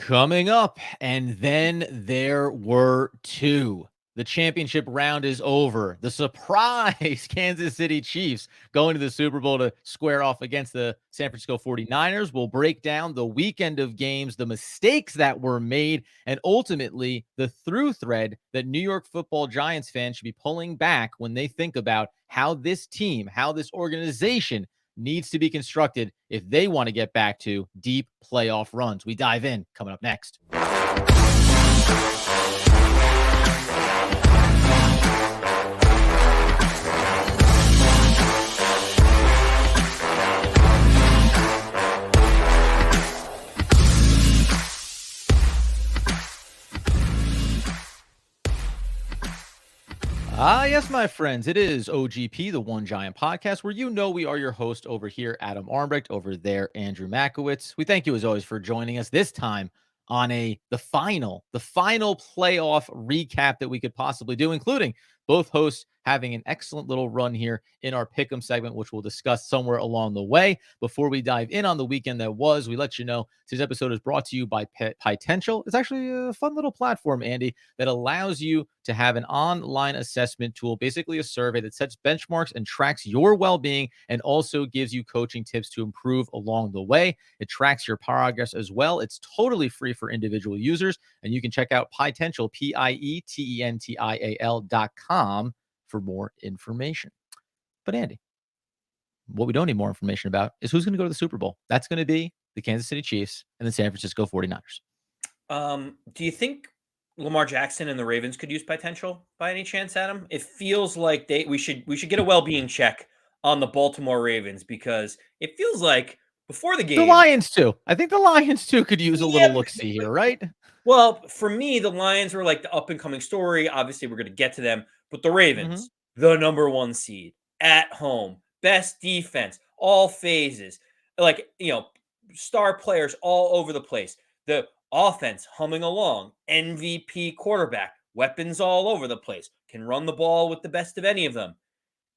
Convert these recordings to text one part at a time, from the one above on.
Coming up, and then there were two. The championship round is over. The surprise Kansas City Chiefs going to the Super Bowl to square off against the San Francisco 49ers. We'll break down the weekend of games, the mistakes that were made, and ultimately the through thread that New York football Giants fans should be pulling back when they think about how this team, how this organization needs to be constructed if they want to get back to deep playoff runs. We dive in coming up next. Yes, my friends, it is OGP, the One Giant Podcast, where we are your host over here, Adam Armbrecht, over there, Andrew Makowitz. We thank you as always for joining us this time on the final playoff recap that we could possibly do, including both hosts having an excellent little run here in our Pick'em segment, which we'll discuss somewhere along the way. Before we dive in on the weekend that was, we let you know today's episode is brought to you by Potential. It's actually a fun little platform, Andy, that allows you to have an online assessment tool, basically a survey that sets benchmarks and tracks your well-being and also gives you coaching tips to improve along the way. It tracks your progress as well. It's totally free for individual users, and you can check out Potential, Pietential.com for more information. But Andy, what we don't need more information about is who's going to go to the Super Bowl. That's going to be the Kansas City Chiefs and the San Francisco 49ers. Do you think Lamar Jackson and the Ravens could use Potential by any chance, Adam? It feels like we should get a well-being check on the Baltimore Ravens because it feels like before the game, the Lions too. I think the Lions too could use a little look-see here, right? Well, for me, the Lions were like the up-and-coming story. Obviously, we're going to get to them, but the Ravens, the number one seed at home, best defense, all phases, star players all over the place. The offense humming along, MVP quarterback, weapons all over the place, can run the ball with the best of any of them.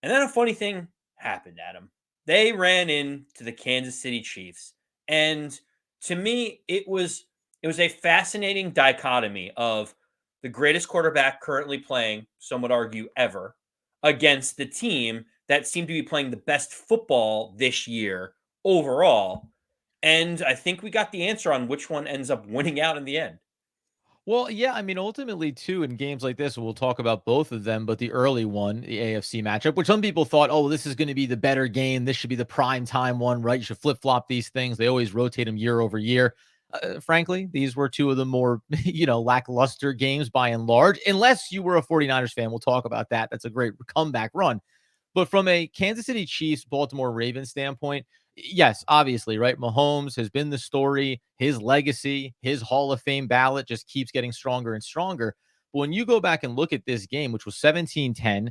And then a funny thing happened, Adam. They ran into the Kansas City Chiefs. And to me, it was a fascinating dichotomy of the greatest quarterback currently playing, some would argue ever, against the team that seemed to be playing the best football this year overall. And I think we got the answer on which one ends up winning out in the end. Well, yeah, I mean, ultimately, too, in games like this, we'll talk about both of them, but the early one, the AFC matchup, which some people thought, oh, this is going to be the better game. This should be the prime time one, right? You should flip flop these things. They always rotate them year over year. Frankly, these were two of the more, lackluster games by and large, unless you were a 49ers fan. We'll talk about that. That's a great comeback run. But from a Kansas City Chiefs, Baltimore Ravens standpoint, yes, obviously, right? Mahomes has been the story. His legacy, his Hall of Fame ballot just keeps getting stronger and stronger. But when you go back and look at this game, which was 17-10,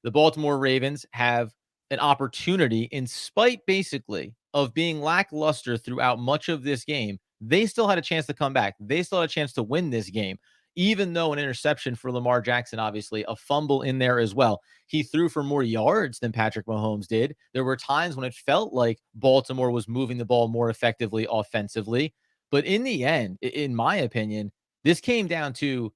the Baltimore Ravens have an opportunity, in spite basically of being lackluster throughout much of this game. They still had a chance to come back. They still had a chance to win this game, even though an interception for Lamar Jackson, obviously, a fumble in there as well. He threw for more yards than Patrick Mahomes did. There were times when it felt like Baltimore was moving the ball more effectively offensively. But in the end, in my opinion, this came down to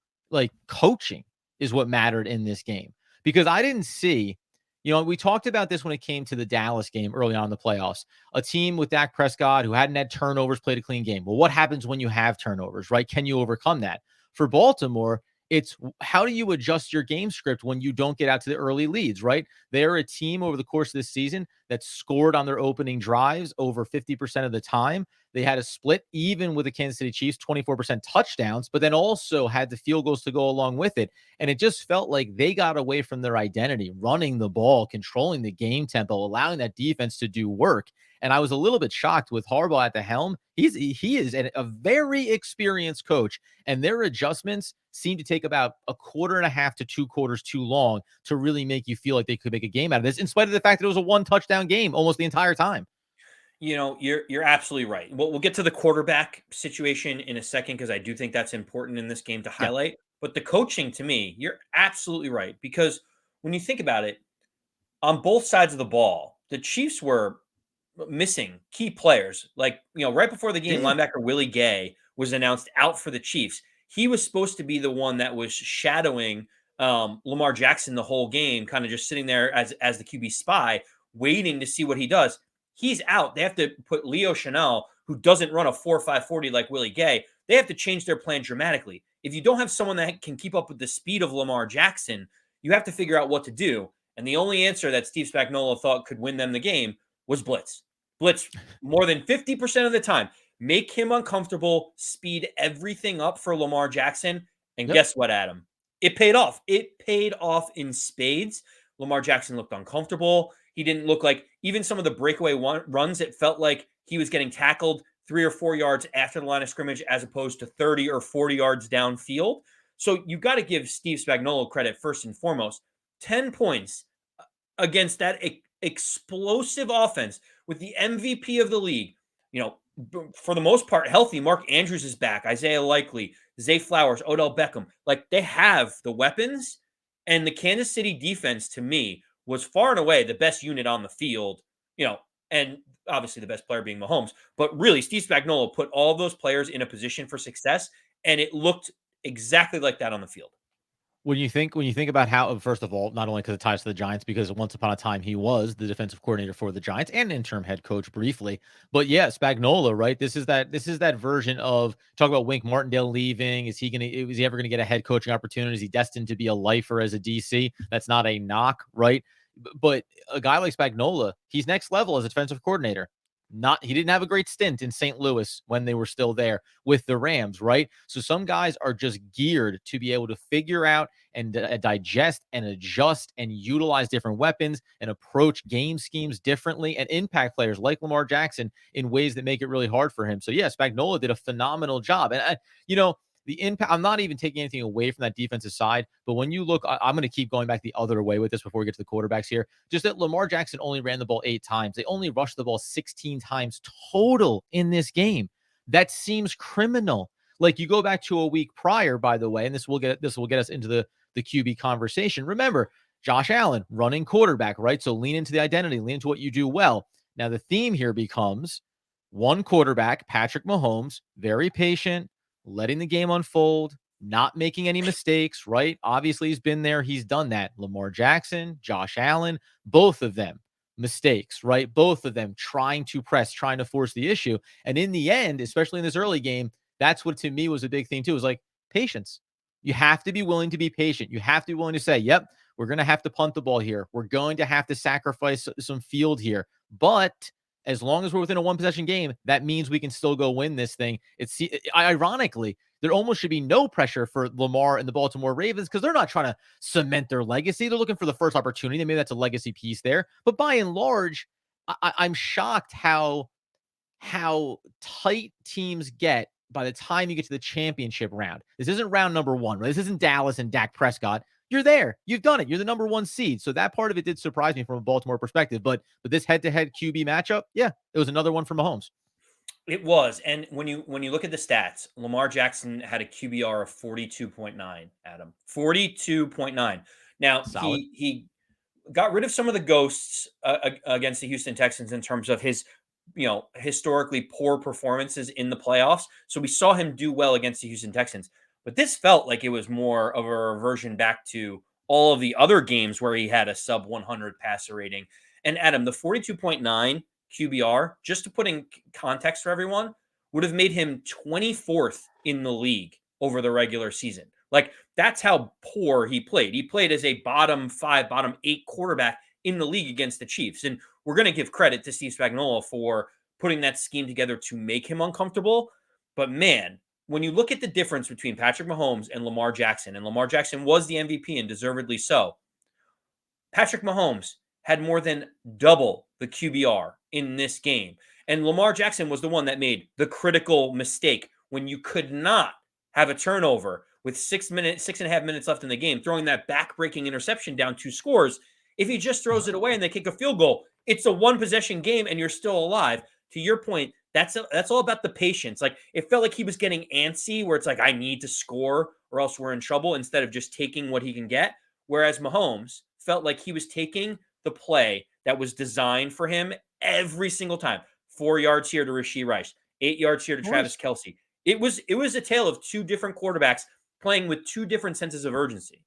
coaching is what mattered in this game. Because I didn't see, we talked about this when it came to the Dallas game early on in the playoffs. A team with Dak Prescott who hadn't had turnovers played a clean game. Well, what happens when you have turnovers, right? Can you overcome that? For Baltimore, it's how do you adjust your game script when you don't get out to the early leads, right? They're a team over the course of this season that scored on their opening drives over 50% of the time. They had a split even with the Kansas City Chiefs, 24% touchdowns, but then also had the field goals to go along with it. And it just felt like they got away from their identity, running the ball, controlling the game tempo, allowing that defense to do work. And I was a little bit shocked with Harbaugh at the helm. He is a very experienced coach, and their adjustments seem to take about a quarter and a half to 2 quarters too long to really make you feel like they could make a game out of this, in spite of the fact that it was a 1-touchdown game almost the entire time. You're absolutely right. We'll get to the quarterback situation in a second because I do think that's important in this game to highlight. Yeah. But the coaching, to me, you're absolutely right, because when you think about it, on both sides of the ball, the Chiefs were missing key players. Right before the game, linebacker Willie Gay was announced out for the Chiefs, he was supposed to be the one that was shadowing Lamar Jackson the whole game, kind of just sitting there as the QB spy, waiting to see what he does. He's out. They have to put Leo Chanel, who doesn't run a 4.5 40 like Willie Gay. They have to change their plan dramatically. If you don't have someone that can keep up with the speed of Lamar Jackson, you have to figure out what to do. And the only answer that Steve Spagnuolo thought could win them the game was blitz. Blitz more than 50% of the time. Make him uncomfortable, speed everything up for Lamar Jackson. And Yep. guess what, Adam? It paid off. It paid off in spades. Lamar Jackson looked uncomfortable. He didn't look like, even some of the breakaway runs, it felt like he was getting tackled 3 or 4 yards after the line of scrimmage as opposed to 30 or 40 yards downfield. So you got to give Steve Spagnuolo credit first and foremost. 10 points against that explosive offense with the MVP of the league. You know, for the most part, healthy. Mark Andrews is back. Isaiah Likely, Zay Flowers, Odell Beckham. Like, they have the weapons, and the Kansas City defense, to me, was far and away the best unit on the field. You know, and obviously the best player being Mahomes. But really, Steve Spagnuolo put all of those players in a position for success, and it looked exactly like that on the field. When you think about how, first of all, not only because it ties to the Giants, because once upon a time he was the defensive coordinator for the Giants and interim head coach briefly. But yeah, Spagnola, right? This is that version of, talk about Wink Martindale leaving. Is he ever gonna get a head coaching opportunity? Is he destined to be a lifer as a DC? That's not a knock, right? But a guy like Spagnola, he's next level as a defensive coordinator. Not He didn't have a great stint in St. Louis when they were still there with the Rams, right? So some guys are just geared to be able to figure out and digest and adjust and utilize different weapons and approach game schemes differently and impact players like Lamar Jackson in ways that make it really hard for him. So yeah, Spagnola did a phenomenal job. And you know, the impact, I'm not even taking anything away from that defensive side, but when you look, I'm going to keep going back the other way with this before we get to the quarterbacks here. Just that Lamar Jackson only ran the ball 8 times. They only rushed the ball 16 times total in this game. That seems criminal. Like, you go back to a week prior, by the way, and this will get us into the QB conversation. Remember, Josh Allen, running quarterback, right? So lean into the identity, lean into what you do well. Now, the theme here becomes one quarterback, Patrick Mahomes, very patient, letting the game unfold, not making any mistakes, right? Obviously, he's been there, he's done that. Lamar Jackson, Josh Allen, both of them mistakes, right? Both of them trying to press, trying to force the issue. And in the end, especially in this early game, that's what to me was a big thing too. It was like patience. You have to be willing to be patient. You have to be willing to say, yep, we're going to have to punt the ball here. We're going to have to sacrifice some field here. But as long as we're within a one possession game, that means we can still go win this thing. Ironically, there almost should be no pressure for Lamar and the Baltimore Ravens because they're not trying to cement their legacy. They're looking for the first opportunity. Maybe that's a legacy piece there. But by and large, I'm shocked how tight teams get by the time you get to the championship round. This isn't round number one, right? This isn't Dallas and Dak Prescott. You're there. You've done it. You're the number one seed. So that part of it did surprise me from a Baltimore perspective. But this head-to-head QB matchup, yeah, it was another one for Mahomes. It was. And when you look at the stats, Lamar Jackson had a QBR of 42.9, Adam. 42.9. Now, Solid. he got rid of some of the ghosts against the Houston Texans in terms of his, historically poor performances in the playoffs. So we saw him do well against the Houston Texans. But this felt like it was more of a reversion back to all of the other games where he had a sub 100 passer rating. And Adam, the 42.9 QBR, just to put in context for everyone, would have made him 24th in the league over the regular season. Like, that's how poor he played. He played as a bottom 5, bottom 8 quarterback in the league against the Chiefs. And we're going to give credit to Steve Spagnuolo for putting that scheme together to make him uncomfortable. But man, when you look at the difference between Patrick Mahomes and Lamar Jackson was the MVP and deservedly so. Patrick Mahomes had more than double the QBR in this game. And Lamar Jackson was the one that made the critical mistake when you could not have a turnover with 6.5 minutes left in the game, throwing that back-breaking interception down 2 scores. If he just throws it away and they kick a field goal, it's a one-possession game and you're still alive. To your point, that's all about the patience. Like, it felt like he was getting antsy, where it's like, I need to score or else we're in trouble, instead of just taking what he can get. Whereas Mahomes felt like he was taking the play that was designed for him every single time. 4 yards here to Rashee Rice, 8 yards here to Of Travis course. Kelce. It was a tale of two different quarterbacks playing with two different senses of urgency.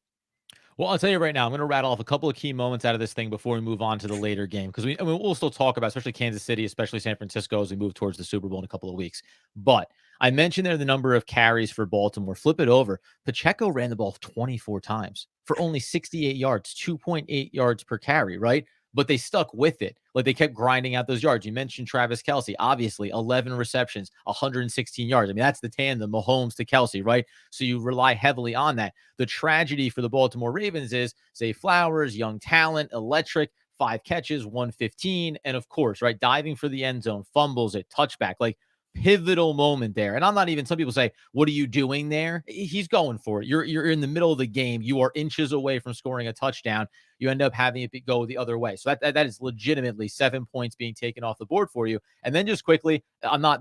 Well, I'll tell you right now, I'm going to rattle off a couple of key moments out of this thing before we move on to the later game because we'll still talk about, especially Kansas City, especially San Francisco as we move towards the Super Bowl in a couple of weeks. But I mentioned there the number of carries for Baltimore. Flip it over. Pacheco ran the ball 24 times for only 68 yards, 2.8 yards per carry, right? But they stuck with it. Like they kept grinding out those yards. You mentioned Travis Kelce, obviously 11 receptions, 116 yards. I mean, that's the tandem, Mahomes to Kelce, right? So you rely heavily on that. The tragedy for the Baltimore Ravens is Zay Flowers, young talent, electric, 5 catches, 115. And of course, right, diving for the end zone, fumbles it, touchback, like pivotal moment there. And I'm not even, some people say, what are you doing there? He's going for it. You're in the middle of the game. You are inches away from scoring a touchdown. You end up having it go the other way. So that is legitimately 7 points being taken off the board for you. And then just quickly,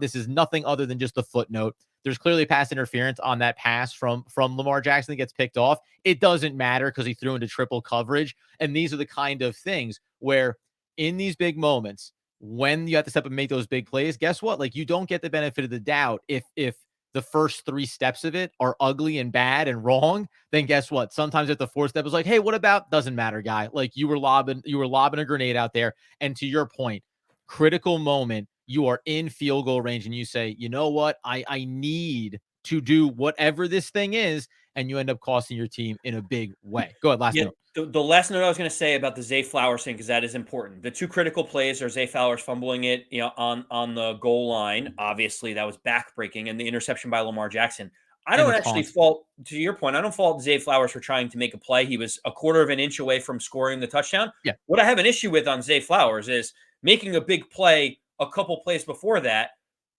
this is nothing other than just a footnote. There's clearly pass interference on that pass from Lamar Jackson that gets picked off. It doesn't matter because he threw into triple coverage. And these are the kind of things where in these big moments, when you have to step up and make those big plays, guess what? Like you don't get the benefit of the doubt if the first 3 steps of it are ugly and bad and wrong, then guess what? Sometimes at the 4th step is like, hey, what about? Doesn't matter, guy. Like you were lobbing a grenade out there. And to your point, critical moment, you are in field goal range and you say, you know what? I need to do whatever this thing is, and you end up costing your team in a big way. Go ahead, last Yeah, note. the last note I was going to say about the Zay Flowers thing, because that is important. The two critical plays are Zay Flowers fumbling it, on the goal line. Obviously, that was backbreaking, and the interception by Lamar Jackson. I And don't the actually taunt. fault, to your point, I don't fault Zay Flowers for trying to make a play. He was a quarter of an inch away from scoring the touchdown. Yeah. What I have an issue with on Zay Flowers is making a big play a couple plays before that,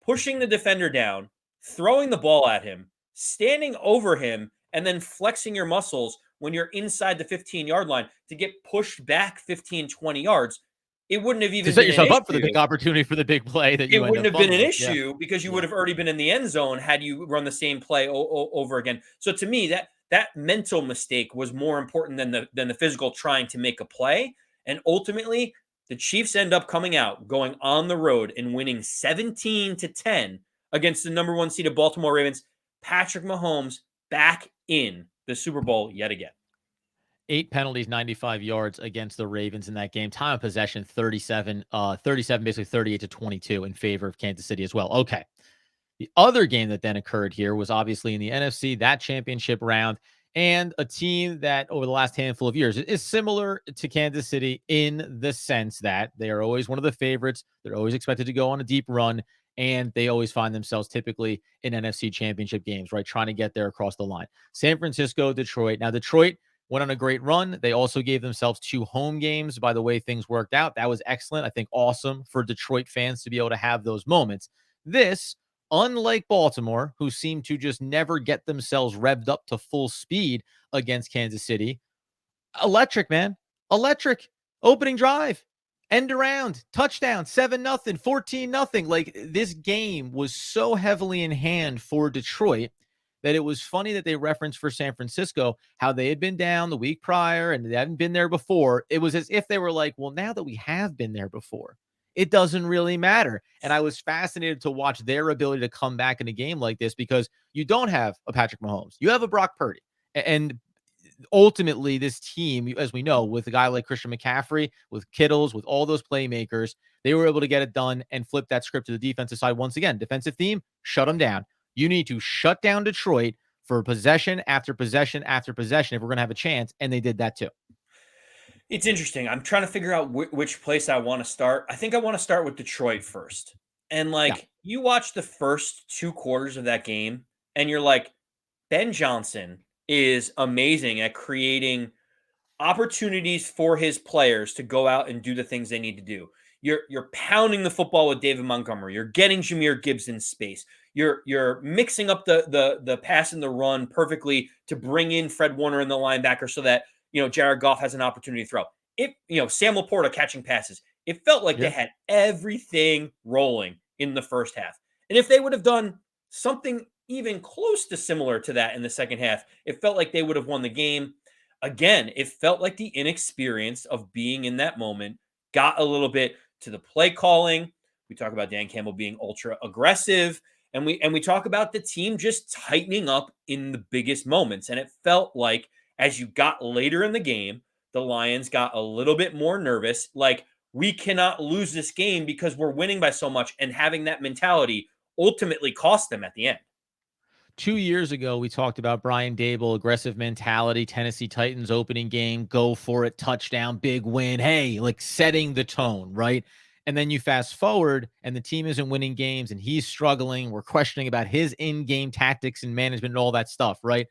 pushing the defender down, throwing the ball at him, standing over him, and then flexing your muscles when you're inside the 15-yard line to get pushed back 15, 20 yards. It wouldn't have To even set been an yourself up for the issue. big opportunity for the big play that you It end wouldn't up have been an fumbling. Yeah. issue because you would Yeah. have already been in the end zone had you run the same play over again. So to me, that mental mistake was more important than the physical trying to make a play. And ultimately, the Chiefs end up coming out, going on the road and winning 17-10 against the number 1 seed of Baltimore Ravens. Patrick Mahomes back in the Super Bowl yet again. 8 penalties, 95 yards against the Ravens in that game. Time of possession, 37, basically 38-22 in favor of Kansas City as well. Okay. The other game that then occurred here was obviously in the NFC, that championship round, and a team that over the last handful of years is similar to Kansas City in the sense that they are always one of the favorites. They're always expected to go on a deep run, and they always find themselves typically in NFC championship games, right? Trying to get there across the line. San Francisco, Detroit. Now, Detroit went on a great run. They also gave themselves 2 home games by the way things worked out. That was excellent. I think awesome for Detroit fans to be able to have those moments. This, unlike Baltimore, who seem to just never get themselves revved up to full speed against Kansas City, electric, man. Electric. Opening drive. End around. Touchdown. 7-0. 14-0. Like this game was so heavily in hand for Detroit that it was funny that they referenced for San Francisco how they had been down the week prior and they hadn't been there before. It was as if they were like, well, now that we have been there before, it doesn't really matter. And I was fascinated to watch their ability to come back in a game like this because you don't have a Patrick Mahomes. You have a Brock Purdy. And ultimately, this team, as we know, with a guy like Christian McCaffrey, with Kittles, with all those playmakers, they were able to get it done and flip that script to the defensive side once again. Defensive theme, shut them down. You need to shut down Detroit for possession after possession after possession if we're going to have a chance. And they did that too. It's interesting. I'm trying to figure out which place I want to start. I think I want to start with Detroit first. And Yeah. you watch the first 2 quarters of that game, and you're like, Ben Johnson is amazing at creating opportunities for his players to go out and do the things they need to do. You're pounding the football with David Montgomery. You're getting Jameer Gibbs in space. You're mixing up the pass and the run perfectly to bring in Fred Warner and the linebacker so that Jared Goff has an opportunity to throw. Sam Laporta catching passes. It felt like they Yeah. had everything rolling in the first half. And if they would have done something even close to similar to that in the second half, it felt like they would have won the game. Again, it felt like the inexperience of being in that moment got a little bit to the play calling. We talk about Dan Campbell being ultra aggressive. And we talk about the team just tightening up in the biggest moments. And it felt like as you got later in the game, the Lions got a little bit more nervous. Like, we cannot lose this game because we're winning by so much. And having that mentality ultimately cost them at the end. 2 years ago, we talked about Brian Dable, aggressive mentality, Tennessee Titans opening game, go for it, touchdown, big win. Hey, like setting the tone, right? And then you fast forward and the team isn't winning games and he's struggling. We're questioning about his in game tactics and management and all that stuff, right?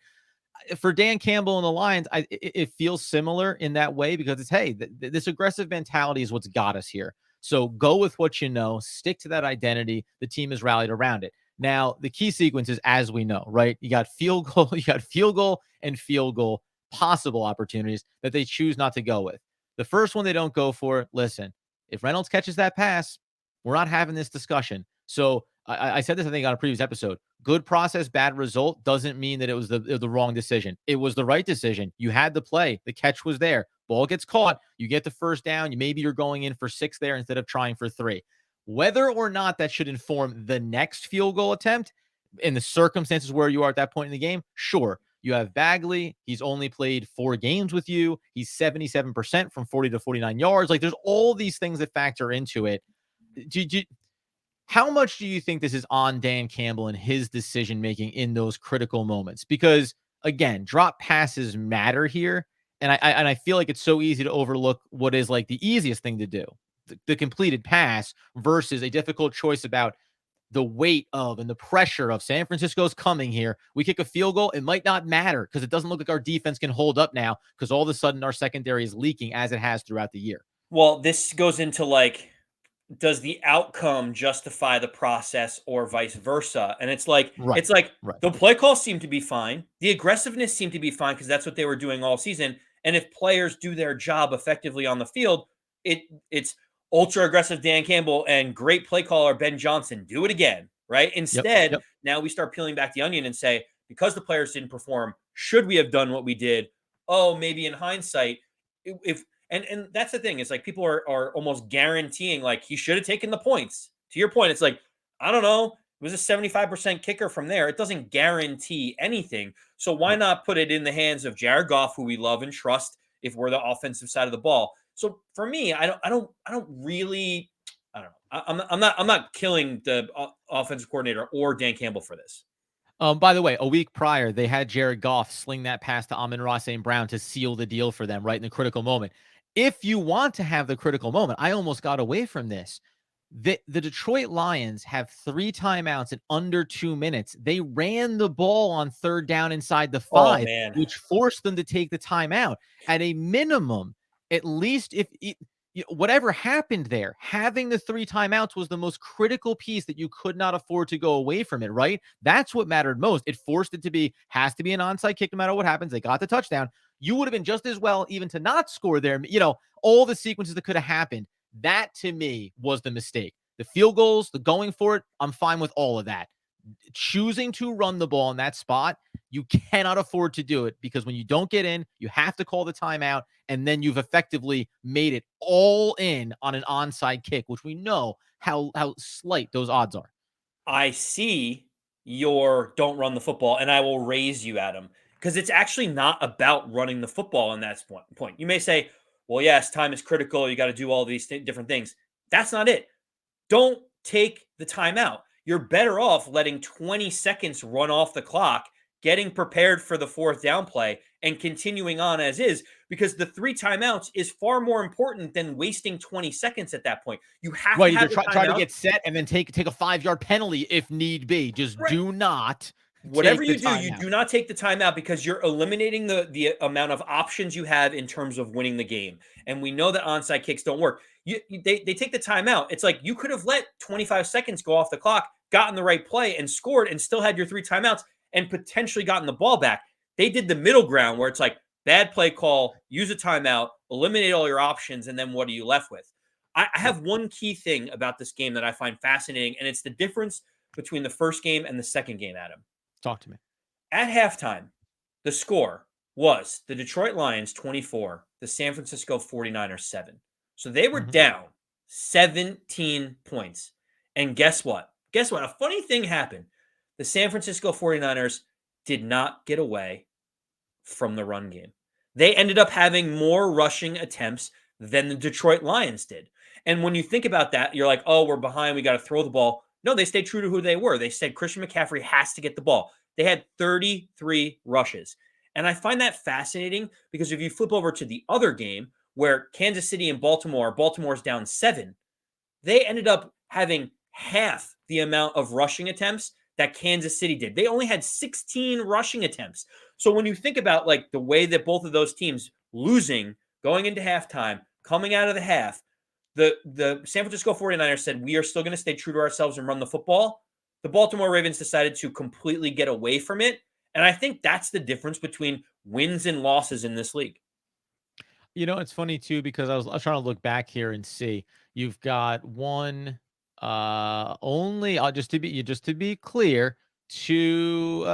For Dan Campbell and the Lions, it feels similar in that way because it's, hey, this aggressive mentality is what's got us here. So go with what you know, stick to that identity. The team is rallied around it. Now, the key sequences, as we know, right? You got field goal, you got field goal and field goal possible opportunities that they choose not to go with. The first one they don't go for, listen, if Reynolds catches that pass, we're not having this discussion. So I said this, I think, on a previous episode. Good process, bad result doesn't mean that it was the wrong decision. It was the right decision. You had the play. The catch was there. Ball gets caught. You get the first down. Maybe you're going in for 6 there instead of trying for 3. Whether or not that should inform the next field goal attempt in the circumstances where you are at that point in the game, sure. You have Bagley. He's only played 4 games with you. He's 77% from 40 to 49 yards. Like, there's all these things that factor into it. How much do you think this is on Dan Campbell and his decision making in those critical moments? Because again, drop passes matter here, and I feel like it's so easy to overlook what is like the easiest thing to do, the completed pass versus a difficult choice about the weight of and the pressure of San Francisco's coming here. We kick a field goal, it might not matter because it doesn't look like our defense can hold up now because all of a sudden our secondary is leaking as it has throughout the year. Well, this goes into like, does the outcome justify the process or vice versa? And it's like Right. Right. the play calls seem to be fine. The aggressiveness seemed to be fine because that's what they were doing all season. And if players do their job effectively on the field, it's ultra aggressive Dan Campbell and great play caller Ben Johnson. Do it again, right? Yep. Instead, Yep. now we start peeling back the onion and say, because the players didn't perform, should we have done what we did? Oh, maybe in hindsight, if and that's the thing. It's like people are almost guaranteeing like he should have taken the points. To your point, it's like, I don't know. It was a 75% kicker from there. It doesn't guarantee anything. So why Right. not put it in the hands of Jared Goff, who we love and trust if we're the offensive side of the ball? So for me, I don't really, I don't know. I'm not killing the offensive coordinator or Dan Campbell for this. By the way, a week prior, they had Jared Goff sling that pass to Amon-Ra St. Brown to seal the deal for them right in the critical moment. If you want to have the critical moment, I almost got away from this. The Detroit Lions have 3 timeouts in under 2 minutes. They ran the ball on 3rd down inside the Oh 5, man, which forced them to take the timeout. At a minimum, at least if whatever happened there, having the 3 timeouts was the most critical piece that you could not afford to go away from it, right? That's what mattered most. It forced it to be, has to be an onside kick no matter what happens. They got the touchdown. You would have been just as well even to not score there. All the sequences that could have happened. That to me was the mistake. The field goals, the going for it, I'm fine with all of that. Choosing to run the ball in that spot, you cannot afford to do it because when you don't get in, you have to call the timeout, and then you've effectively made it all in on an onside kick, which we know how slight those odds are. I see your don't run the football, and I will raise you, Adam, because it's actually not about running the football in that point. You may say, well, yes, time is critical. You got to do all these different things. That's not it. Don't take the timeout. You're better off letting 20 seconds run off the clock, getting prepared for the 4th down play, and continuing on as is, because the 3 timeouts is far more important than wasting 20 seconds at that point. You have to Right, either have the try to timeout. get set and then take a 5-yard penalty if need be. Just Right. do not Whatever take the you do, you timeout. do not take the timeout because you're eliminating the amount of options you have in terms of winning the game. And we know that onside kicks don't work. They take the timeout. It's like you could have let 25 seconds go off the clock, gotten the right play, and scored, and still had your 3 timeouts and potentially gotten the ball back. They did the middle ground where it's like bad play call, use a timeout, eliminate all your options, and then what are you left with? I Right. have one key thing about this game that I find fascinating, and it's the difference between the first game and the second game, Adam. Talk to me. At halftime, the score was the Detroit Lions 24, the San Francisco 49ers 7. So they were Mhm. down 17 points. And guess what? Guess what? A funny thing happened. The San Francisco 49ers did not get away from the run game. They ended up having more rushing attempts than the Detroit Lions did. And when you think about that, you're like, oh, we're behind. We got to throw the ball. No, they stayed true to who they were. They said Christian McCaffrey has to get the ball. They had 33 rushes. And I find that fascinating because if you flip over to the other game where Kansas City and Baltimore's down 7, they ended up having half the amount of rushing attempts that Kansas City did. They only had 16 rushing attempts. So when you think about like the way that both of those teams losing, going into halftime, coming out of the half, the San Francisco 49ers said, we are still going to stay true to ourselves and run the football. The Baltimore Ravens decided to completely get away from it. And I think that's the difference between wins and losses in this league. It's funny too because I was trying to look back here and see. You've got one only just to be clear, two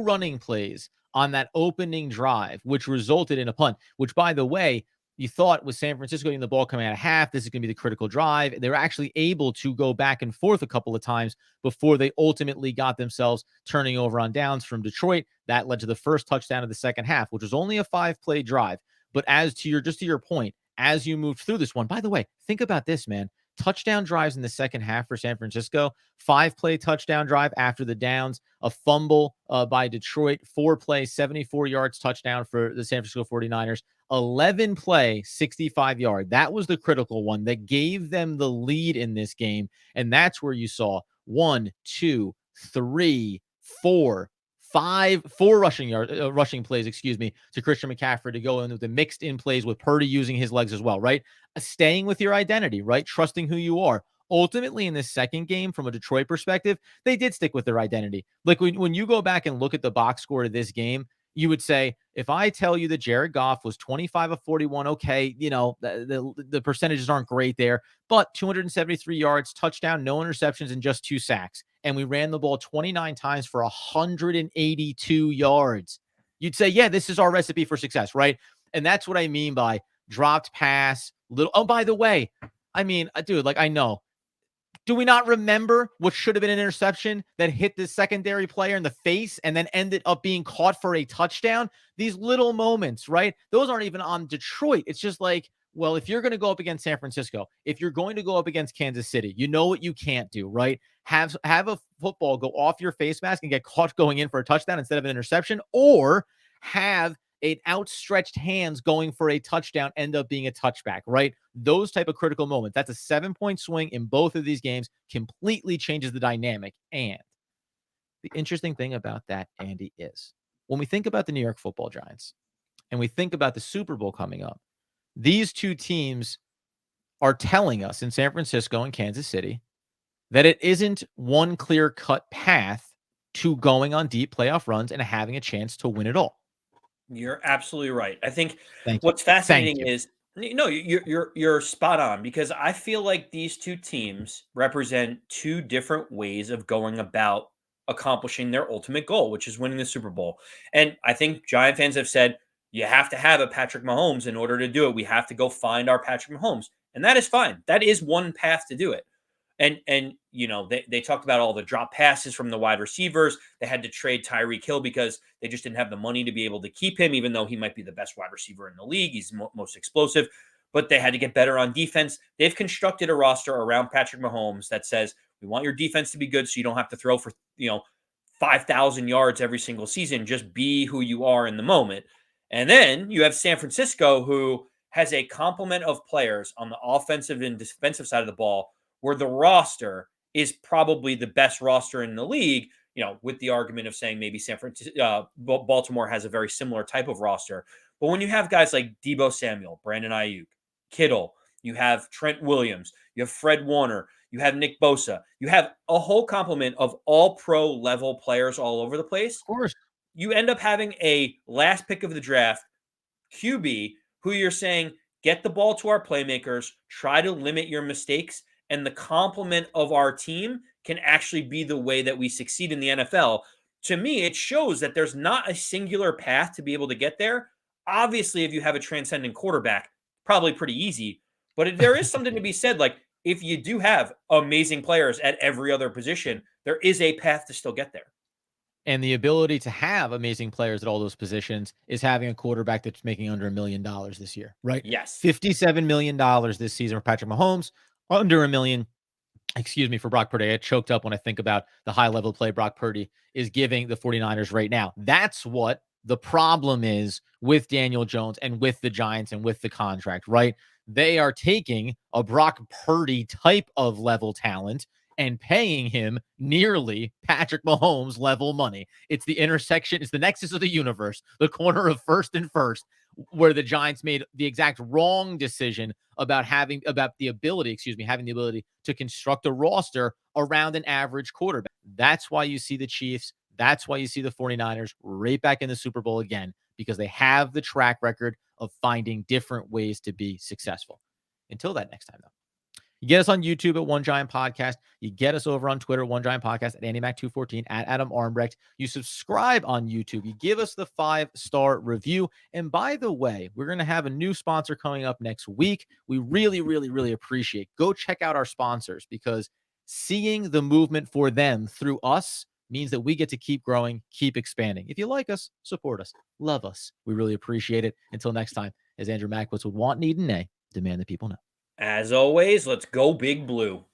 running plays on that opening drive, which resulted in a punt, which by the way, you thought with San Francisco getting the ball coming out of half, this is going to be the critical drive. They were actually able to go back and forth a couple of times before they ultimately got themselves turning over on downs from Detroit. That led to the first touchdown of the second half, which was only a 5-play drive. But to your point, as you moved through this one, by the way, think about this, man. Touchdown drives in the second half for San Francisco, 5-play touchdown drive after the downs, a fumble by Detroit, 4-play, 74 yards touchdown for the San Francisco 49ers, 11-play, 65-yard. That was the critical one that gave them the lead in this game. And that's where you saw 1, 2, 3, 4, 4 rushing plays, to Christian McCaffrey to go in with the mixed in plays with Purdy using his legs as well, right? Staying with your identity, right? Trusting who you are. Ultimately, in this second game, from a Detroit perspective, they did stick with their identity. Like when you go back and look at the box score of this game, you would say, if I tell you that Jared Goff was 25 of 41, okay, the percentages aren't great there, but 273 yards, touchdown, no interceptions, and just 2 sacks. And we ran the ball 29 times for 182 yards. You'd say, yeah, this is our recipe for success, right? And that's what I mean by dropped pass, oh, by the way, dude, like I know. Do we not remember what should have been an interception that hit the secondary player in the face and then ended up being caught for a touchdown? These little moments, right? Those aren't even on Detroit. It's just like, well, if you're going to go up against San Francisco, if you're going to go up against Kansas City, you know what you can't do, right? Have a football go off your face mask and get caught going in for a touchdown instead of an interception, or have an outstretched hands going for a touchdown end up being a touchback, right? Those type of critical moments. That's a 7-point swing in both of these games, completely changes the dynamic. And the interesting thing about that, Andy, is when we think about the New York Football Giants and we think about the Super Bowl coming up, these two teams are telling us in San Francisco and Kansas City that it isn't one clear-cut path to going on deep playoff runs and having a chance to win it all. You're absolutely right. I think Thank you. what's Thank fascinating you. is no, you're spot on because I feel like these two teams represent two different ways of going about accomplishing their ultimate goal, which is winning the Super Bowl. And I think Giant fans have said you have to have a Patrick Mahomes in order to do it. We have to go find our Patrick Mahomes. And that is fine. That is one path to do it. And they talked about all the drop passes from the wide receivers. They had to trade Tyreek Hill because they just didn't have the money to be able to keep him, even though he might be the best wide receiver in the league. He's most explosive, but they had to get better on defense. They've constructed a roster around Patrick Mahomes that says we want your defense to be good, so you don't have to throw for 5,000 yards every single season. Just be who you are in the moment. And then you have San Francisco, who has a complement of players on the offensive and defensive side of the ball where the roster is probably the best roster in the league, with the argument of saying maybe Baltimore has a very similar type of roster. But when you have guys like Deebo Samuel, Brandon Ayuk, Kittle, you have Trent Williams, you have Fred Warner, you have Nick Bosa, you have a whole complement of all pro level players all over the place. Of course. You end up having a last pick of the draft QB who you're saying, get the ball to our playmakers, try to limit your mistakes, and the complement of our team can actually be the way that we succeed in the NFL. To me, it shows that there's not a singular path to be able to get there. Obviously, if you have a transcendent quarterback, probably pretty easy. But there is something to be said. Like, if you do have amazing players at every other position, there is a path to still get there. And the ability to have amazing players at all those positions is having a quarterback that's making under $1 million this year, right? Yes. $57 million this season for Patrick Mahomes, under $1 million, excuse me, for Brock Purdy. I get choked up when I think about the high level play Brock Purdy is giving the 49ers right now. That's what the problem is with Daniel Jones and with the Giants and with the contract, right? They are taking a Brock Purdy type of level talent and paying him nearly Patrick Mahomes level money. It's the intersection, it's the nexus of the universe, the corner of first and first, where the Giants made the exact wrong decision about having the ability to construct a roster around an average quarterback. That's why you see the Chiefs. That's why you see the 49ers right back in the Super Bowl again, because they have the track record of finding different ways to be successful. Until that next time, though. You get us on YouTube at One Giant Podcast. You get us over on Twitter, One Giant Podcast, at AndyMac214, at Adam Armbrecht. You subscribe on YouTube. You give us the 5-star review. And by the way, we're going to have a new sponsor coming up next week. We really, really, really appreciate. Go check out our sponsors, because seeing the movement for them through us means that we get to keep growing, keep expanding. If you like us, support us, love us. We really appreciate it. Until next time, as Andrew Mackwitz would want, need, and nay, demand that people know. As always, let's go Big Blue.